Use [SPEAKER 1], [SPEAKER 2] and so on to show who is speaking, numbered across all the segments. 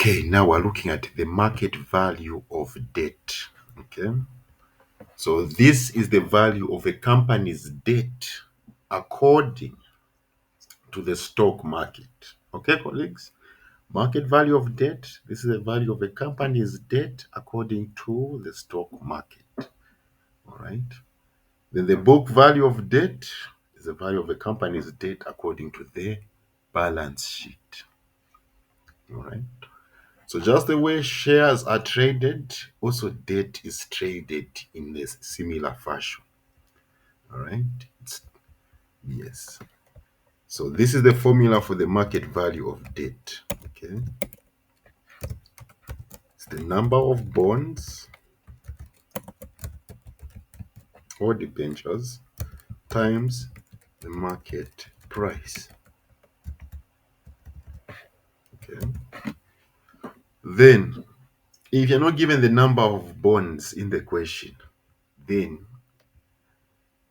[SPEAKER 1] Okay, now we're looking at the market value of debt. Okay, so this is the value of a company's debt according to the stock market. Okay, colleagues, market value of debt. This is the value of a company's debt according to the stock market. All right. Then the book value of debt is the value of a company's debt according to the balance sheet. All right. So just the way shares are traded, also debt is traded in a similar fashion. All right. Yes. So this is the formula for the market value of debt. Okay. It's the number of bonds or debentures times the market price. Okay. Then, if you're not given the number of bonds in the question, then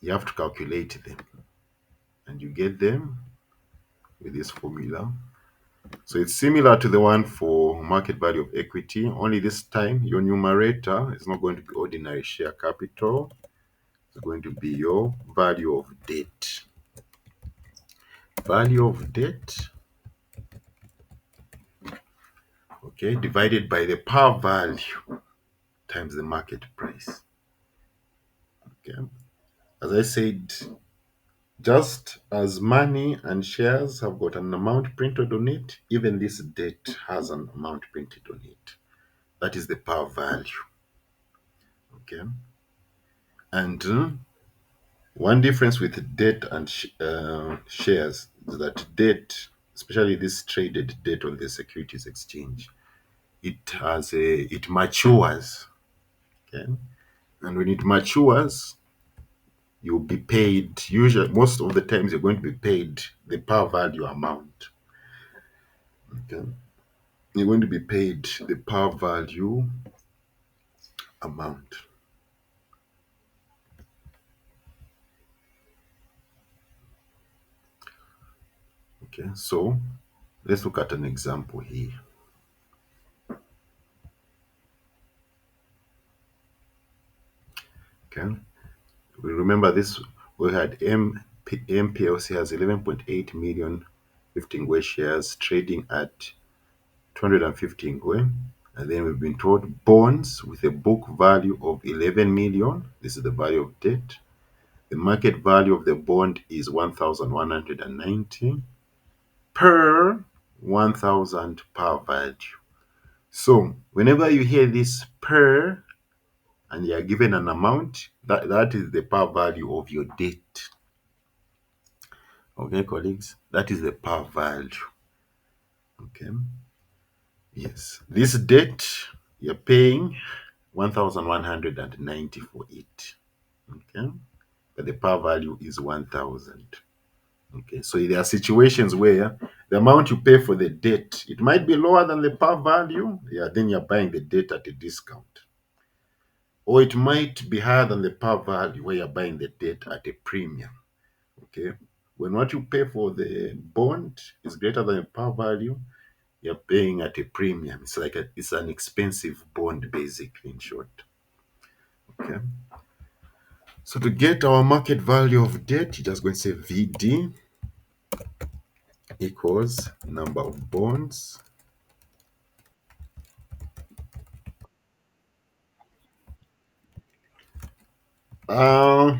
[SPEAKER 1] you have to calculate them. And you get them with this formula. So it's similar to the one for market value of equity, only this time your numerator is not going to be ordinary share capital. It's going to be your value of debt. Value of debt, okay, divided by the par value times the market price. Okay. As I said, just as money and shares have got an amount printed on it, even this debt has an amount printed on it. That is the par value. Okay. And one difference with debt and shares is that debt, especially this traded debt on the securities exchange, it matures. Okay. And when it matures, you'll be paid. Usually, most of the times, you're going to be paid the par value amount. Okay. You're going to be paid the par value amount. Okay. So let's look at an example here. Okay. We remember this. We had MPLC has 11.8 million 15 Ngwe shares trading at 250 Ngwe. And then we've been told bonds with a book value of 11 million. This is the value of debt. The market value of the bond is 1,190 per 1,000 par value. So whenever you hear this per and you are given an amount, that is the par value of your debt. Okay, colleagues, that is the par value. Okay, yes, this debt you're paying 1,190 for it. Okay, but the par value is 1,000. Okay, so there are situations where the amount you pay for the debt, it might be lower than the par value. Yeah, then you're buying the debt at a discount. Or it might be higher than the par value where you're buying the debt at a premium. Okay. When what you pay for the bond is greater than the par value, you're paying at a premium. It's an expensive bond, basically, in short. Okay. So to get our market value of debt, you're just going to say VD equals number of bonds. Uh,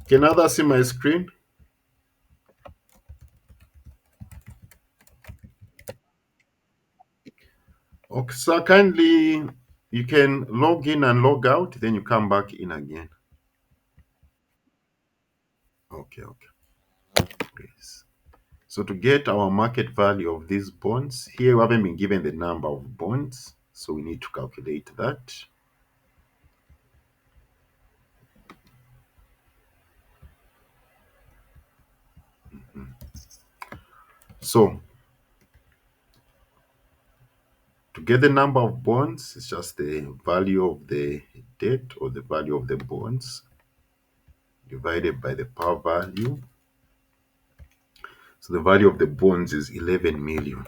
[SPEAKER 1] can others see my screen? Okay, so kindly you can log in and log out, then you come back in again. Okay, okay. Yes. So to get our market value of these bonds, here we haven't been given the number of bonds, so we need to calculate that. So to get the number of bonds, it's just the value of the debt or the value of the bonds divided by the par value. So the value of the bonds is 11 million.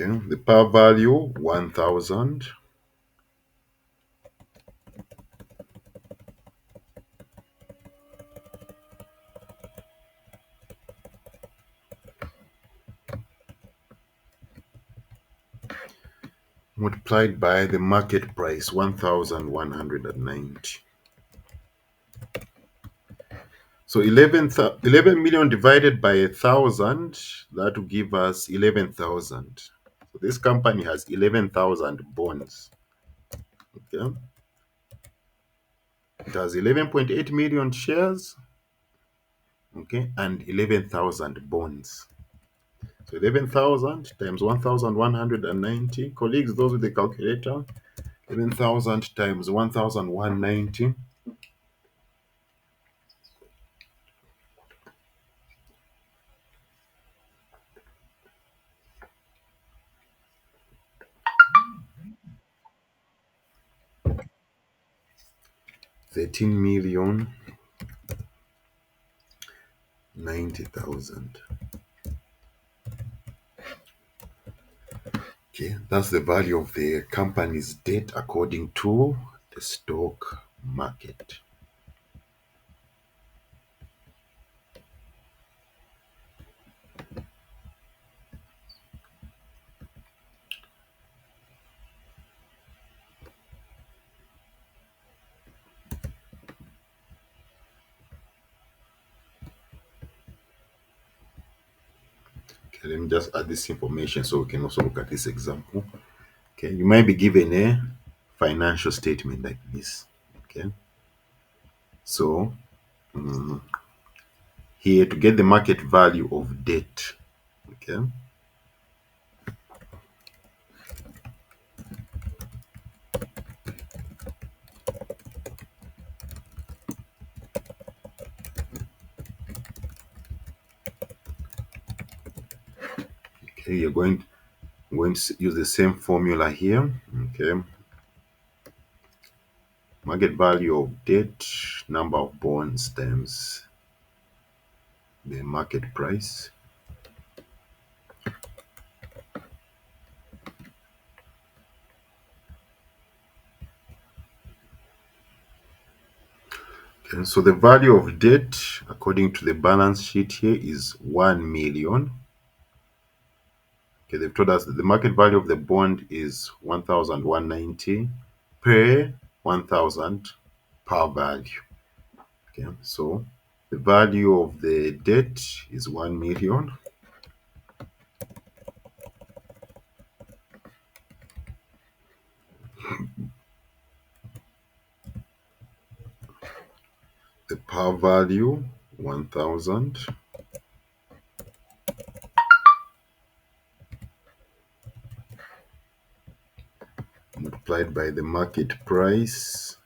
[SPEAKER 1] Okay, the par value 1000 multiplied by the market price 1190. So 11 million divided by 1,000, that will give us 11,000. So this company has 11,000 bonds. Okay. It has 11.8 million shares, okay, and 11,000 bonds. So 11,000 times 1,190. Colleagues, those with the calculator, 11,000 times 1,190. 13,090,000. Okay, that's the value of the company's debt according to the stock market. Okay, let me just add this information so we can also look at this example. Okay, you might be given a financial statement like this. Okay, so here to get the market value of debt. Okay, okay, going to use the same formula here. Okay, market value of debt, number of bonds times the market price. Okay, so the value of debt according to the balance sheet here is 1 million. Okay, they've told us that the market value of the bond is 1,190 per 1,000 par value. Okay, so the value of the debt is 1 million. The par value 1,000 multiplied by the market price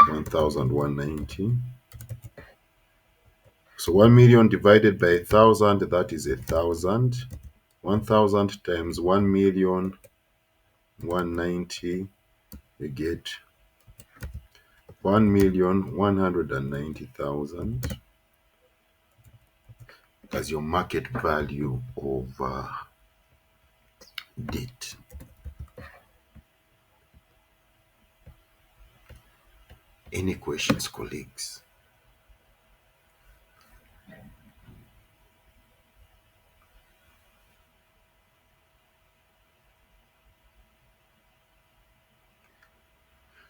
[SPEAKER 1] 1,190. So 1 million divided by 1,000, that is 1,000. 1,000 times 1,190, you get 1,190,000 as your market value of debt. Any questions, colleagues?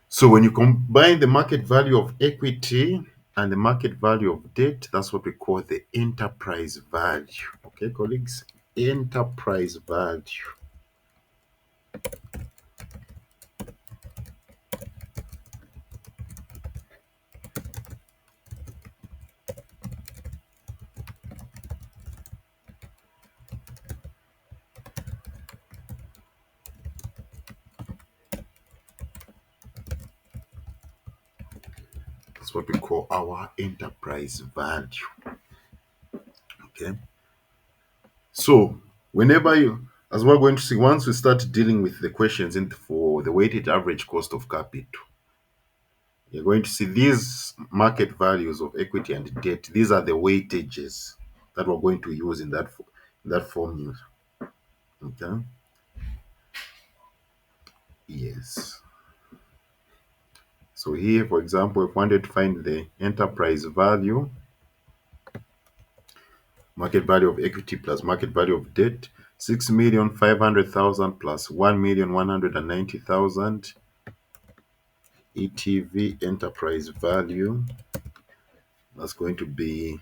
[SPEAKER 1] So when you combine the market value of equity and the market value of debt, that's what we call the enterprise value. Okay, colleagues? Enterprise value. That's what we call our enterprise value. Okay. So whenever you, as we're going to see, once we start dealing with the questions for the weighted average cost of capital, you're going to see these market values of equity and debt. These are the weightages that we're going to use in that formula. Okay. Yes. So here, for example, if we wanted to find the enterprise value, market value of equity plus market value of debt, 6,500,000 plus 1,190,000 ETV enterprise value. That's going to be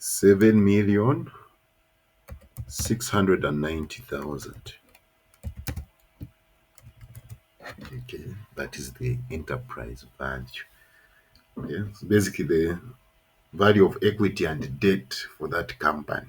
[SPEAKER 1] 7,690,000. Okay, that is the enterprise value. Yeah, so basically the value of equity and debt for that company.